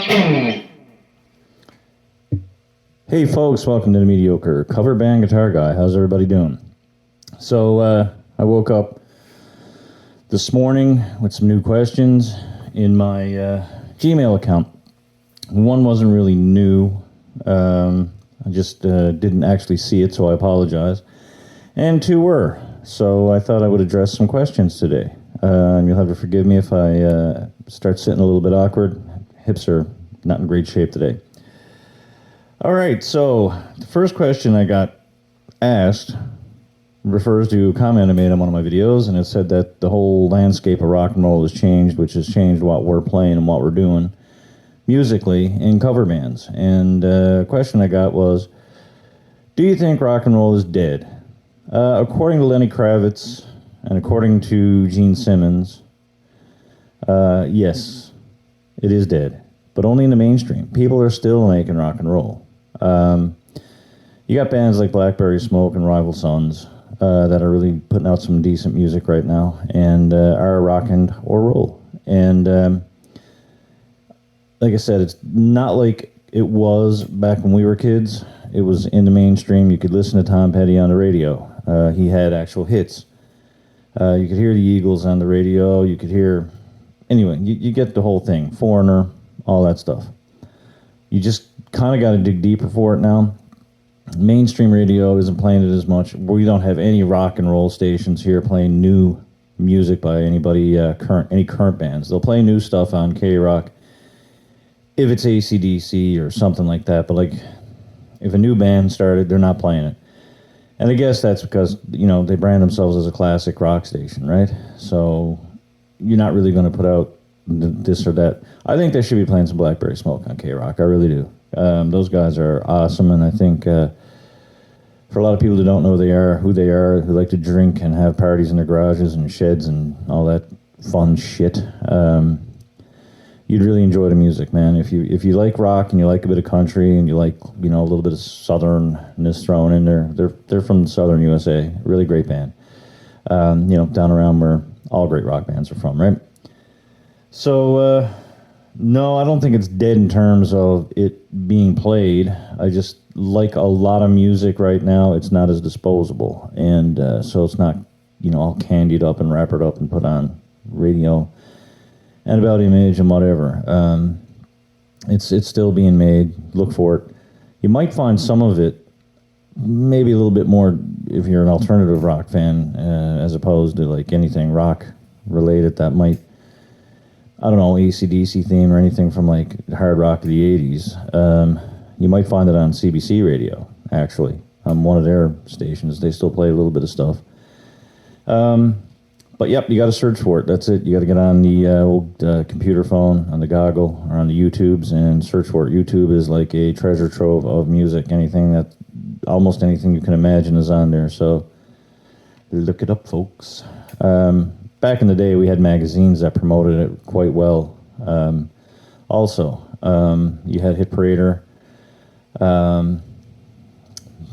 Hey folks, welcome to the Mediocre Cover Band Guitar Guy. How's everybody doing? So I woke up this morning with some new questions in my Gmail account. One wasn't really new. I just didn't actually see it, so I apologize. And two were. So I thought I would address some questions today. And you'll have to forgive me if I start sitting a little bit awkward. Hips are not in great shape today. All right, so the first question I got asked refers to a comment I made on one of my videos, and it said that the whole landscape of rock and roll has changed, which has changed what we're playing and what we're doing musically in cover bands. And the question I got was, do you think rock and roll is dead? According to Lenny Kravitz and according to Gene Simmons, yes, it is dead, but only in the mainstream. People are still making rock and roll. You got bands like Blackberry Smoke and Rival Sons that are really putting out some decent music right now and are rocking or roll. And like I said, it's not like it was back when we were kids. It was in the mainstream. You could listen to Tom Petty on the radio. He had actual hits. You could hear the Eagles on the radio. You could hear... Anyway, you get the whole thing. Foreigner, all that stuff. You just kind of got to dig deeper for it now. Mainstream radio isn't playing it as much. We don't have any rock and roll stations here playing new music by anybody, any current bands. They'll play new stuff on K-Rock if it's AC/DC or something like that. But like, if a new band started, they're not playing it. And I guess that's because, you know, they brand themselves as a classic rock station, right? So you're not really going to put out this or that. I think they should be playing some Blackberry Smoke on K-Rock. I really do. Those guys are awesome, and I think for a lot of people who don't know who they are, who like to drink and have parties in their garages and sheds and all that fun shit, you'd really enjoy the music, man. If you like rock and you like a bit of country and you like, you know, a little bit of southernness thrown in there, they're from southern USA. Really great band. You know, down around where all great rock bands are from, right? So, no, I don't think it's dead in terms of it being played. I just like a lot of music right now. It's not as disposable. And so it's not, you know, all candied up and wrapped up and put on radio and About Image and whatever. It's still being made. Look for it. You might find some of it, maybe a little bit more if you're an alternative rock fan, as opposed to like anything rock related that might, I don't know, AC/DC theme or anything from like hard rock of the 80s. You might find it on CBC radio, actually, on one of their stations. They still play a little bit of stuff. But yep, you got to search for it. That's it. You got to get on the old computer phone, on the goggle, or on the YouTubes and search for it. YouTube is like a treasure trove of music. Almost anything you can imagine is on there. So look it up, folks. Back in the day, we had magazines that promoted it quite well. Also, you had Hit Parader,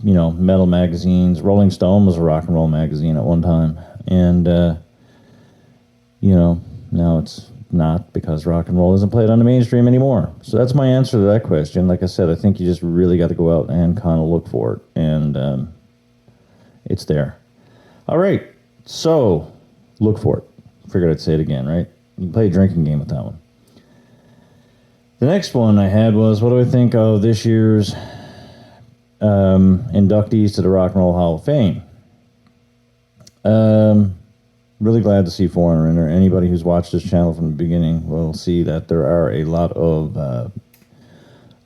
you know, metal magazines. Rolling Stone was a rock and roll magazine at one time. And, you know, now it's not, because rock and roll isn't played on the mainstream anymore. So that's my answer to that question. Like I said, I think you just really got to go out and kind of look for it. And it's there. All right, so... look for it. Figured I'd say it again, right? You can play a drinking game with that one. The next one I had was, what do I think of this year's inductees to the Rock and Roll Hall of Fame? Really glad to see Foreigner in there. Anybody who's watched this channel from the beginning will see that there are a lot of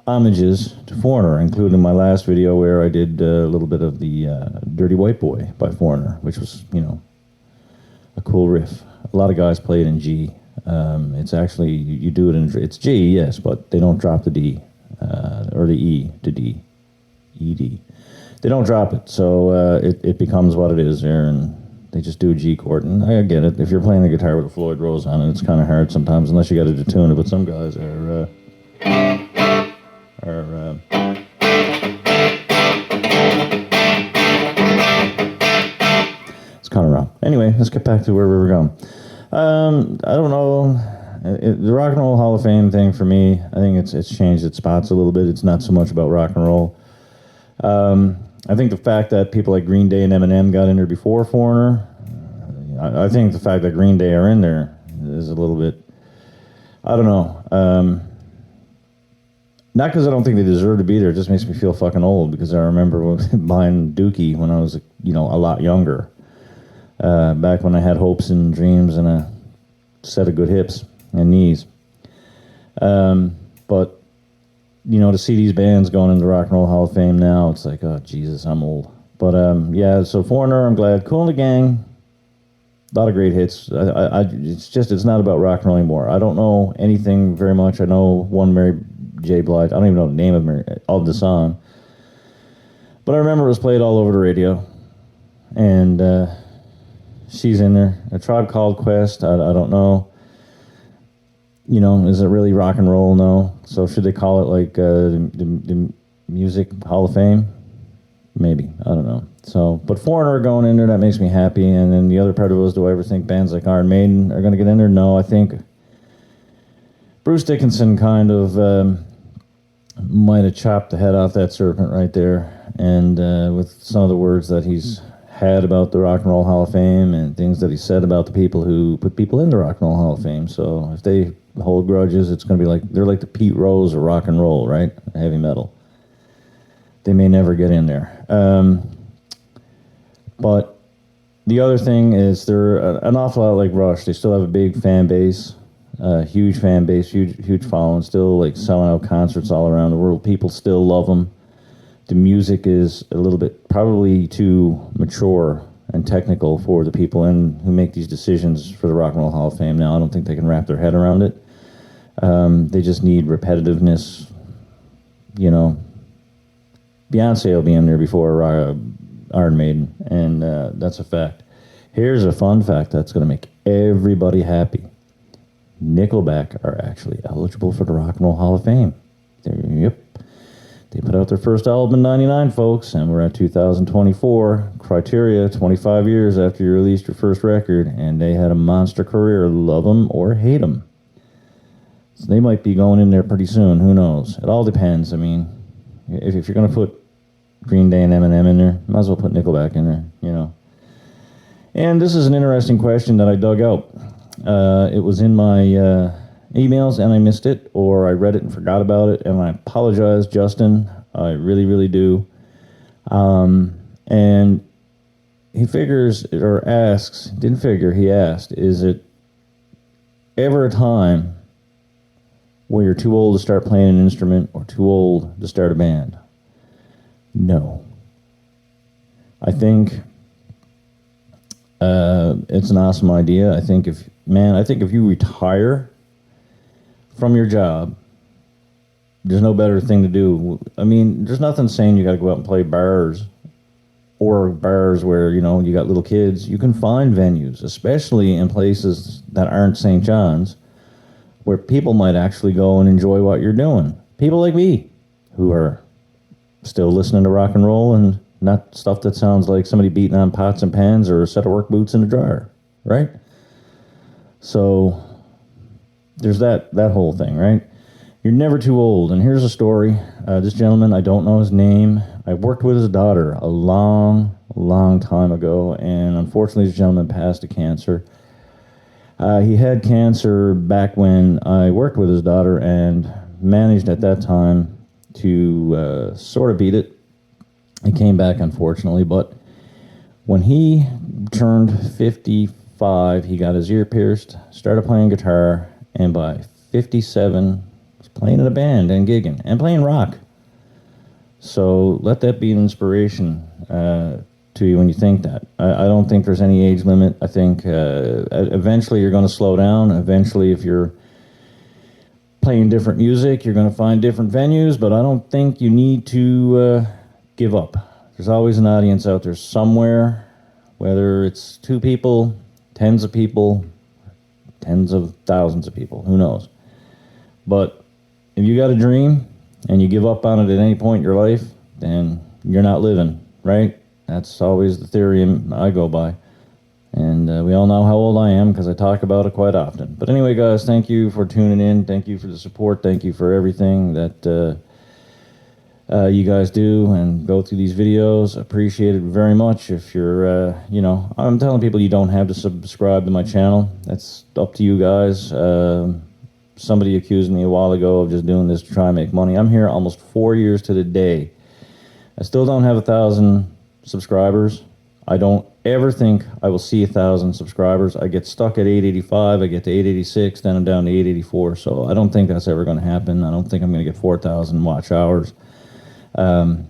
homages to Foreigner, including my last video where I did a little bit of the Dirty White Boy by Foreigner, which was, you know, a cool riff. A lot of guys play it in G. It's actually, you do it in, it's G, yes, but they don't drop the D, or the E to D, E-D. They don't drop it, so it becomes what it is there, and they just do a G chord, and I get it. If you're playing the guitar with a Floyd Rose on it, it's kind of hard sometimes, unless you got to detune it, but some guys are it's kind of rough. Anyway, let's get back to where we were going. I don't know The Rock and Roll Hall of Fame thing for me, I think it's changed its spots a little bit. It's not so much about rock and roll. I think the fact that people like Green Day and Eminem got in there before Foreigner, I think the fact that Green Day are in there is a little bit, I don't know. Not because I don't think they deserve to be there. It just makes me feel fucking old because I remember buying Dookie when I was, a lot younger. Back when I had hopes and dreams and a set of good hips and knees. But, to see these bands going into the Rock and Roll Hall of Fame now, it's like, oh, Jesus, I'm old. But, so Foreigner, I'm glad. Kool and the Gang, a lot of great hits. It's not about rock and roll anymore. I don't know anything very much. I know one Mary J. Blige. I don't even know the name of the song. But I remember it was played all over the radio. And she's in there. A Tribe Called Quest, I don't know. Is it really rock and roll? No. So should they call it like the Music Hall of Fame? Maybe. I don't know. So, but Foreigner going in there, that makes me happy. And then the other part of it was, do I ever think bands like Iron Maiden are going to get in there? No, I think Bruce Dickinson kind of might have chopped the head off that serpent right there. And with some of the words that he's had about the Rock and Roll Hall of Fame and things that he said about the people who put people in the Rock and Roll Hall of Fame. So if they hold grudges, it's going to be like, they're like the Pete Rose of rock and roll, right? Heavy metal. They may never get in there. But the other thing is they're an awful lot like Rush. They still have a big fan base, huge fan base, huge following, still like selling out concerts all around the world. People still love them. The music is a little bit probably too mature and technical for the people who make these decisions for the Rock and Roll Hall of Fame now. I don't think they can wrap their head around it. They just need repetitiveness. Beyonce will be in there before Iron Maiden, and that's a fact. Here's a fun fact that's going to make everybody happy. Nickelback are actually eligible for the Rock and Roll Hall of Fame. Yep. They put out their first album in 99, folks, and we're at 2024. Criteria, 25 years after you released your first record, and they had a monster career. Love them or hate them. So they might be going in there pretty soon. Who knows? It all depends. I mean, if you're going to put Green Day and Eminem in there, might as well put Nickelback in there, And this is an interesting question that I dug out. It was in my emails and I missed it, or I read it and forgot about it, and I apologize, Justin. I really, really do. And he figures, or asks, didn't figure, he asked, is it ever a time where you're too old to start playing an instrument or too old to start a band? No. I think it's an awesome idea. I think if you retire from your job, there's no better thing to do. I mean, there's nothing saying you got to go out and play bars or bars where, you got little kids. You can find venues, especially in places that aren't St. John's, where people might actually go and enjoy what you're doing. People like me, who are still listening to rock and roll and not stuff that sounds like somebody beating on pots and pans or a set of work boots in a dryer, right? So there's that whole thing, right? You're never too old. And here's a story. This gentleman, I don't know his name. I worked with his daughter a long, long time ago, and unfortunately this gentleman passed of cancer. He had cancer back when I worked with his daughter and managed at that time to sort of beat it. He came back, unfortunately, but when he turned 55, he got his ear pierced, started playing guitar, and by 57, was playing in a band and gigging and playing rock. So let that be an inspiration to you when you think that. I don't think there's any age limit. I think eventually you're going to slow down. Eventually, if you're playing different music, you're going to find different venues, but I don't think you need to give up. There's always an audience out there somewhere, whether it's 2 people, tens of people, tens of thousands of people, who knows. But if you got a dream and you give up on it at any point in your life, then you're not living, right? That's always the theory I go by. And we all know how old I am because I talk about it quite often. But anyway, guys, thank you for tuning in. Thank you for the support. Thank you for everything that you guys do and go through these videos. Appreciate it very much. If you're, I'm telling people you don't have to subscribe to my channel. That's up to you guys. Somebody accused me a while ago of just doing this to try and make money. I'm here almost 4 years to the day. I still don't have 1,000 subscribers. I don't ever think I will see 1,000 subscribers. I get stuck at 885, I get to 886, then I'm down to 884. So I don't think that's ever going to happen. I don't think I'm going to get 4,000 watch hours. So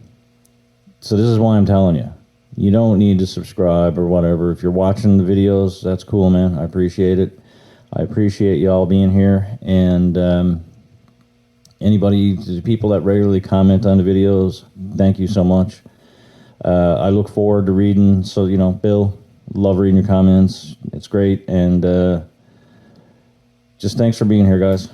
this is why I'm telling you. You don't need to subscribe or whatever. If you're watching the videos, that's cool, man. I appreciate it. I appreciate y'all being here. And the people that regularly comment on the videos, thank you so much. I look forward to reading. So, Bill, love reading your comments. It's great. And just thanks for being here, guys.